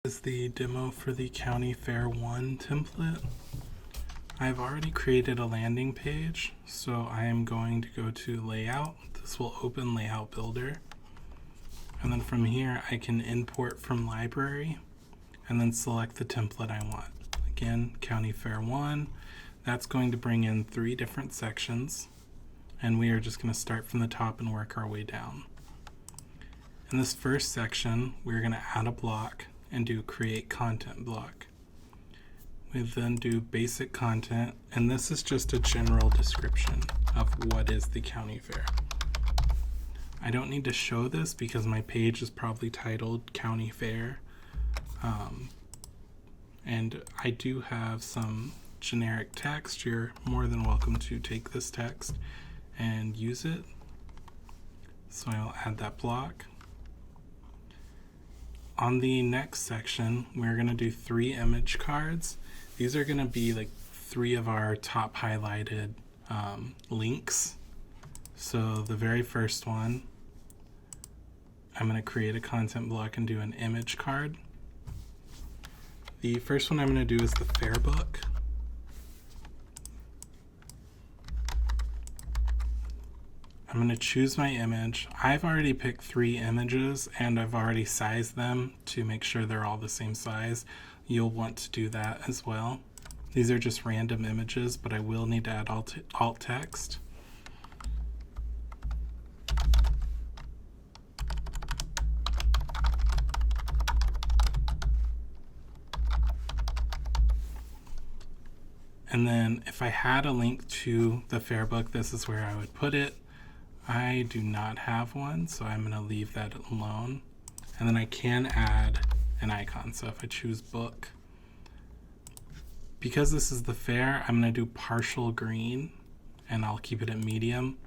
is the demo for the County Fair 1 template. I've already created a landing page, so I am going to go to Layout. This will open Layout Builder. And then from here, I can import from Library and then select the template I want. Again, County Fair 1. That's going to bring in 3 different sections, and we are just going to start from the top and work our way down. In this first section, we're going to add a block and do Create Content block. We then do Basic Content, and this is just a general description of what is the county fair. I don't need to show this because my page is probably titled County Fair, and I do have some generic text. You're more than welcome to take this text and use it. So I'll add that block. On the next section, we're going to do 3 image cards. These are going to be like 3 of our top highlighted links. So the very first one, I'm going to create a content block and do an image card. The first one I'm going to do is the fair book. I'm going to choose my image. I've already picked 3 images and I've already sized them to make sure they're all the same size. You'll want to do that as well. These are just random images, but I will need to add alt text. And then if I had a link to the fair book, this is where I would put it. I do not have one, so I'm going to leave that alone. And then I can add an icon. So if I choose book, because this is the fair, I'm going to do partial green and I'll keep it at medium.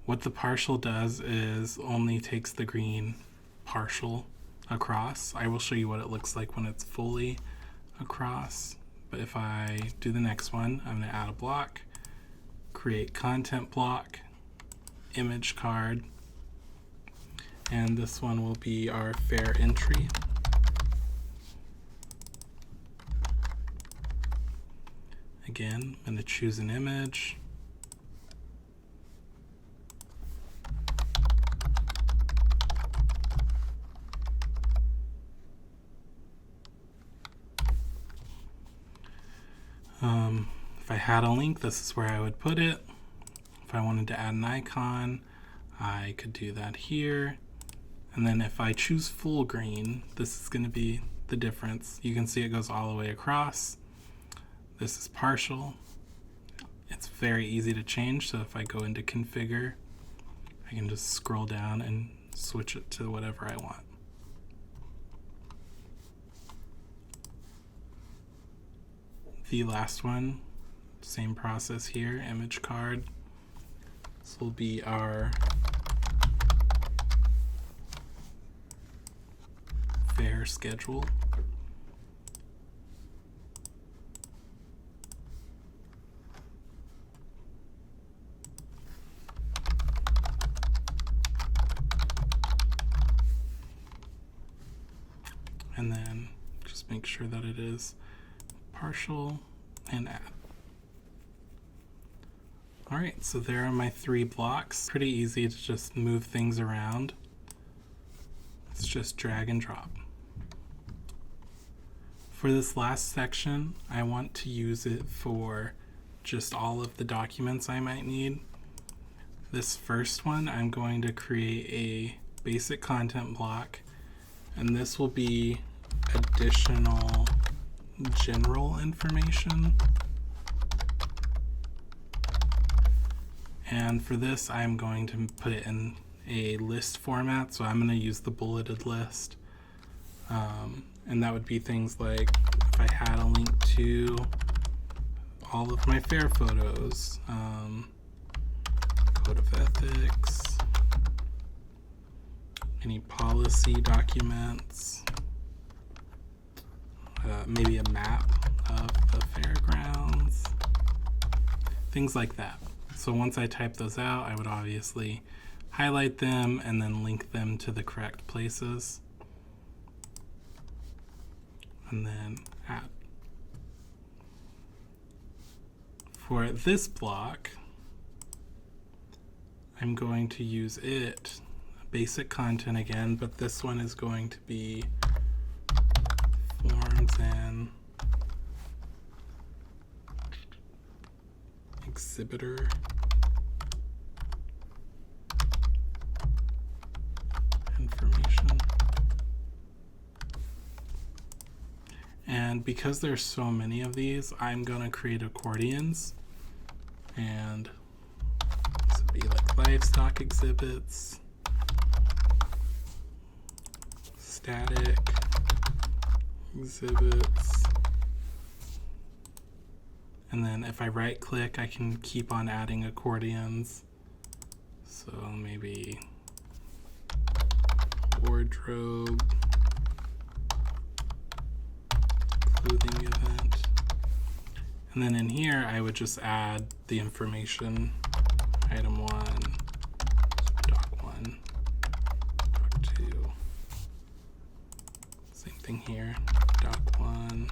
What the partial does is only takes the green partial across. I will show you what it looks like when it's fully across. But if I do the next one, I'm going to add a block, create content block, image card, and this one will be our fair entry. Again, I'm going to choose an image. If I had a link, this is where I would put it. If I wanted to add an icon, I could do that here. And then if I choose full green, this is going to be the difference. You can see it goes all the way across. This is partial. It's very easy to change, so if I go into configure, I can just scroll down and switch it to whatever I want. The last one, same process here, image card. This will be our fair schedule. And then just make sure that it is partial and add. Alright, so there are my 3 blocks. Pretty easy to just move things around. It's just drag and drop. For this last section, I want to use it for just all of the documents I might need. This first one, I'm going to create a basic content block, and this will be additional general information. And for this, I'm going to put it in a list format, so I'm going to use the bulleted list. And that would be things like if I had a link to all of my fair photos, code of ethics, any policy documents, maybe a map of the fairgrounds, things like that. So once I type those out, I would obviously highlight them and then link them to the correct places. and then add. For this block, I'm going to use it, basic content again, but this one is going to be forms and exhibitor information. And because there's so many of these, I'm going to create accordions, and this would be like livestock exhibits, static exhibits, and then if I right click I can keep on adding accordions. So maybe wardrobe, clothing event, and then in here I would just add the information, item 1, doc 1, doc 2, same thing here, doc 1,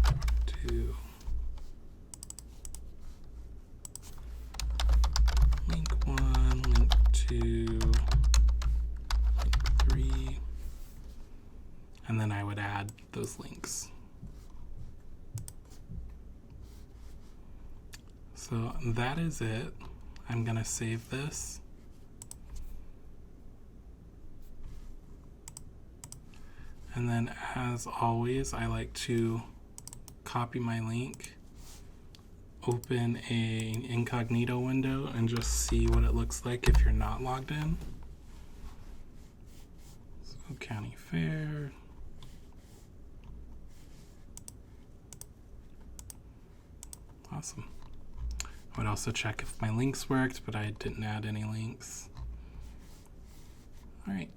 doc 2, link 1, link 2, link 3, and then I would add those links. So that is it. I'm gonna save this. And then as always, I like to copy my link, open an incognito window, and just see what it looks like if you're not logged in. So county fair. Awesome. I would also check if my links worked, but I didn't add any links. All right.